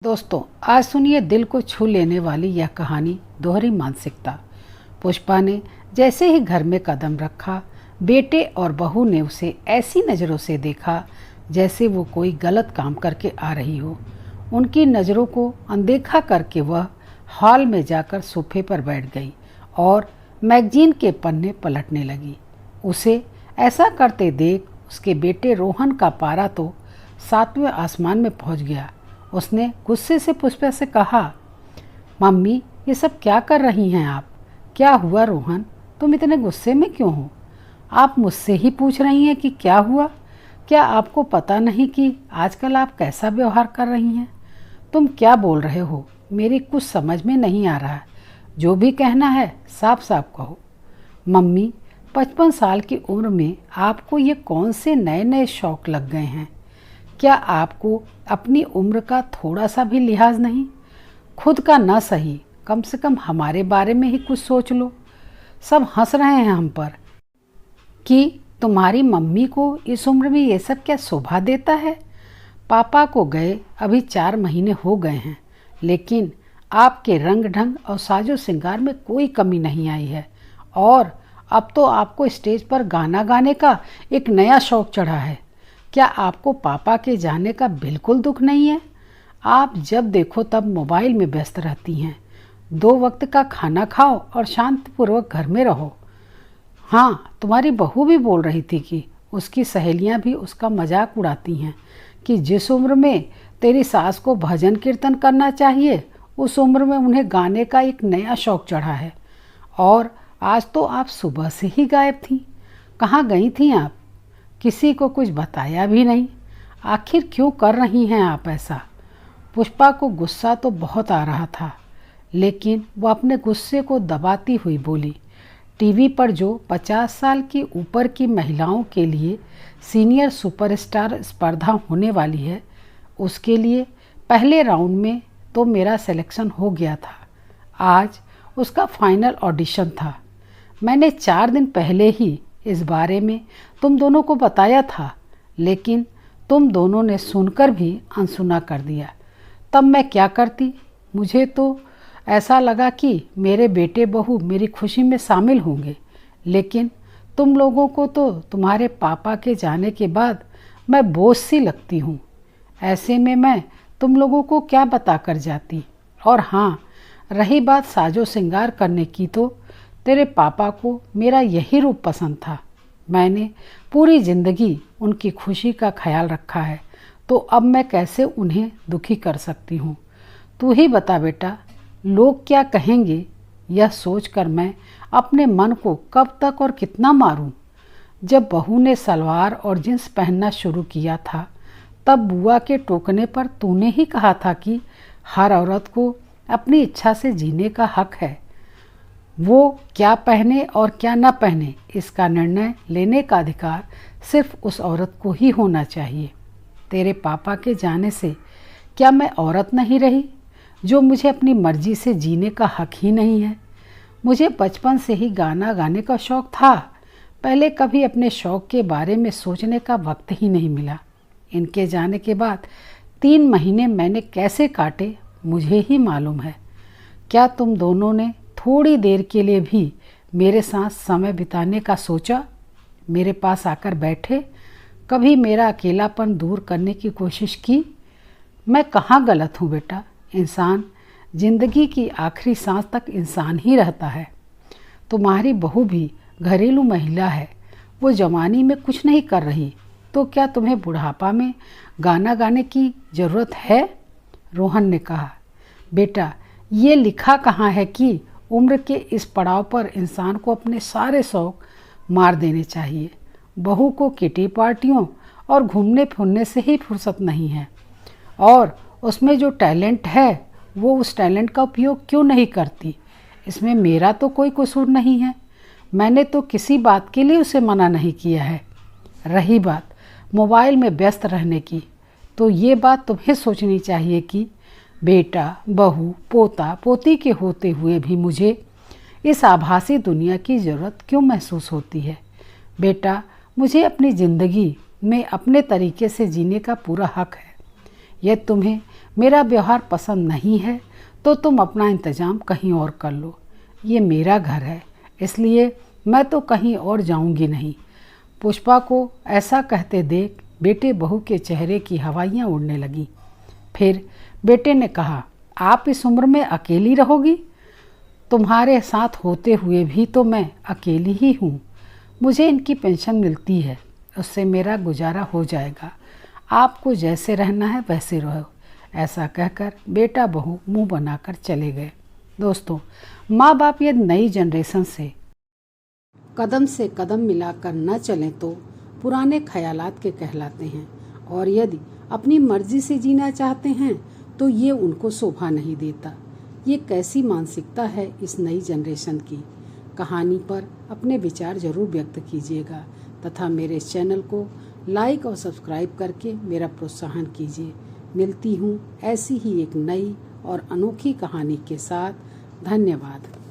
दोस्तों, आज सुनिए दिल को छू लेने वाली यह कहानी दोहरी मानसिकता। पुष्पा ने जैसे ही घर में कदम रखा, बेटे और बहू ने उसे ऐसी नज़रों से देखा जैसे वो कोई गलत काम करके आ रही हो। उनकी नज़रों को अनदेखा करके वह हॉल में जाकर सोफे पर बैठ गई और मैगजीन के पन्ने पलटने लगी। उसे ऐसा करते देख उसके बेटे रोहन का पारा तो 7वें आसमान में पहुंच गया। उसने गुस्से से पुष्पा से कहा, मम्मी ये सब क्या कर रही हैं आप? क्या हुआ रोहन, तुम इतने गुस्से में क्यों हो? आप मुझसे ही पूछ रही हैं कि क्या हुआ? क्या आपको पता नहीं कि आजकल आप कैसा व्यवहार कर रही हैं? तुम क्या बोल रहे हो? मेरी कुछ समझ में नहीं आ रहा है। जो भी कहना है साफ साफ कहो। मम्मी, 55 साल की उम्र में आपको ये कौन से नए नए शौक लग गए हैं? क्या आपको अपनी उम्र का थोड़ा सा भी लिहाज नहीं? खुद का ना सही, कम से कम हमारे बारे में ही कुछ सोच लो। सब हंस रहे हैं हम पर कि तुम्हारी मम्मी को इस उम्र में ये सब क्या शोभा देता है। पापा को गए अभी 4 महीने हो गए हैं, लेकिन आपके रंग ढंग और साजो श्रृंगार में कोई कमी नहीं आई है। और अब तो आपको स्टेज पर गाना गाने का एक नया शौक चढ़ा है। क्या आपको पापा के जाने का बिल्कुल दुख नहीं है? आप जब देखो तब मोबाइल में व्यस्त रहती हैं। 2 वक्त का खाना खाओ और शांतिपूर्वक घर में रहो। हाँ, तुम्हारी बहू भी बोल रही थी कि उसकी सहेलियां भी उसका मजाक उड़ाती हैं कि जिस उम्र में तेरी सास को भजन कीर्तन करना चाहिए, उस उम्र में उन्हें गाने का एक नया शौक चढ़ा है। और आज तो आप सुबह से ही गायब थीं। कहाँ गई थीं आप? किसी को कुछ बताया भी नहीं। आखिर क्यों कर रही हैं आप ऐसा? पुष्पा को गुस्सा तो बहुत आ रहा था, लेकिन वो अपने गुस्से को दबाती हुई बोली, टीवी पर जो 50 साल की ऊपर की महिलाओं के लिए सीनियर सुपरस्टार स्पर्धा होने वाली है, उसके लिए पहले राउंड में तो मेरा सिलेक्शन हो गया था। आज उसका फाइनल ऑडिशन था। मैंने 4 दिन पहले ही इस बारे में तुम दोनों को बताया था, लेकिन तुम दोनों ने सुनकर भी अनसुना कर दिया। तब मैं क्या करती? मुझे तो ऐसा लगा कि मेरे बेटे बहू मेरी खुशी में शामिल होंगे, लेकिन तुम लोगों को तो तुम्हारे पापा के जाने के बाद मैं बोझ सी लगती हूँ। ऐसे में मैं तुम लोगों को क्या बता कर जाती? और हाँ, रही बात साजो श्रृंगार करने की, तो तेरे पापा को मेरा यही रूप पसंद था। मैंने पूरी ज़िंदगी उनकी खुशी का ख्याल रखा है, तो अब मैं कैसे उन्हें दुखी कर सकती हूँ? तू ही बता बेटा, लोग क्या कहेंगे? यह सोचकर मैं अपने मन को कब तक और कितना मारूं? जब बहू ने सलवार और जींस पहनना शुरू किया था, तब बुआ के टोकने पर तूने ही कहा था कि हर औरत को अपनी इच्छा से जीने का हक है। वो क्या पहने और क्या न पहने, इसका निर्णय लेने का अधिकार सिर्फ उस औरत को ही होना चाहिए। तेरे पापा के जाने से क्या मैं औरत नहीं रही, जो मुझे अपनी मर्जी से जीने का हक ही नहीं है? मुझे बचपन से ही गाना गाने का शौक था। पहले कभी अपने शौक के बारे में सोचने का वक्त ही नहीं मिला। इनके जाने के बाद 3 महीने मैंने कैसे काटे मुझे ही मालूम है। क्या तुम दोनों ने थोड़ी देर के लिए भी मेरे साथ समय बिताने का सोचा? मेरे पास आकर बैठे, कभी मेरा अकेलापन दूर करने की कोशिश की? मैं कहाँ गलत हूँ बेटा? इंसान जिंदगी की आखिरी सांस तक इंसान ही रहता है। तुम्हारी बहू भी घरेलू महिला है। वो जवानी में कुछ नहीं कर रही, तो क्या तुम्हें बुढ़ापा में गाना गाने की ज़रूरत है? रोहन ने कहा, बेटा ये लिखा कहाँ है कि उम्र के इस पड़ाव पर इंसान को अपने सारे शौक मार देने चाहिए। बहू को किटी पार्टियों और घूमने फिरने से ही फुर्सत नहीं है, और उसमें जो टैलेंट है वो उस टैलेंट का उपयोग क्यों नहीं करती? इसमें मेरा तो कोई कसूर नहीं है। मैंने तो किसी बात के लिए उसे मना नहीं किया है। रही बात मोबाइल में व्यस्त रहने की, तो ये बात तुम्हें सोचनी चाहिए कि बेटा, बहू, पोता, पोती के होते हुए भी मुझे इस आभासी दुनिया की ज़रूरत क्यों महसूस होती है? बेटा, मुझे अपनी ज़िंदगी में अपने तरीके से जीने का पूरा हक है। यह तुम्हें मेरा व्यवहार पसंद नहीं है तो तुम अपना इंतजाम कहीं और कर लो। ये मेरा घर है, इसलिए मैं तो कहीं और जाऊंगी नहीं। पुष्पा को ऐसा कहते देख बेटे बहू के चेहरे की हवाइयाँ उड़ने लगीं। फिर बेटे ने कहा, आप इस उम्र में अकेली रहोगी? तुम्हारे साथ होते हुए भी तो मैं अकेली ही हूँ। मुझे इनकी पेंशन मिलती है, उससे मेरा गुजारा हो जाएगा। आपको जैसे रहना है वैसे रहो। ऐसा कहकर बेटा बहू मुंह बनाकर चले गए। दोस्तों, माँ बाप यदि नई जनरेशन से कदम मिलाकर न चलें तो पुराने ख्यालात के कहलाते हैं, और यदि अपनी मर्जी से जीना चाहते हैं तो ये उनको शोभा नहीं देता। ये कैसी मानसिकता है इस नई जनरेशन की? कहानी पर अपने विचार जरूर व्यक्त कीजिएगा तथा मेरे इस चैनल को लाइक और सब्सक्राइब करके मेरा प्रोत्साहन कीजिए। मिलती हूँ ऐसी ही एक नई और अनोखी कहानी के साथ। धन्यवाद।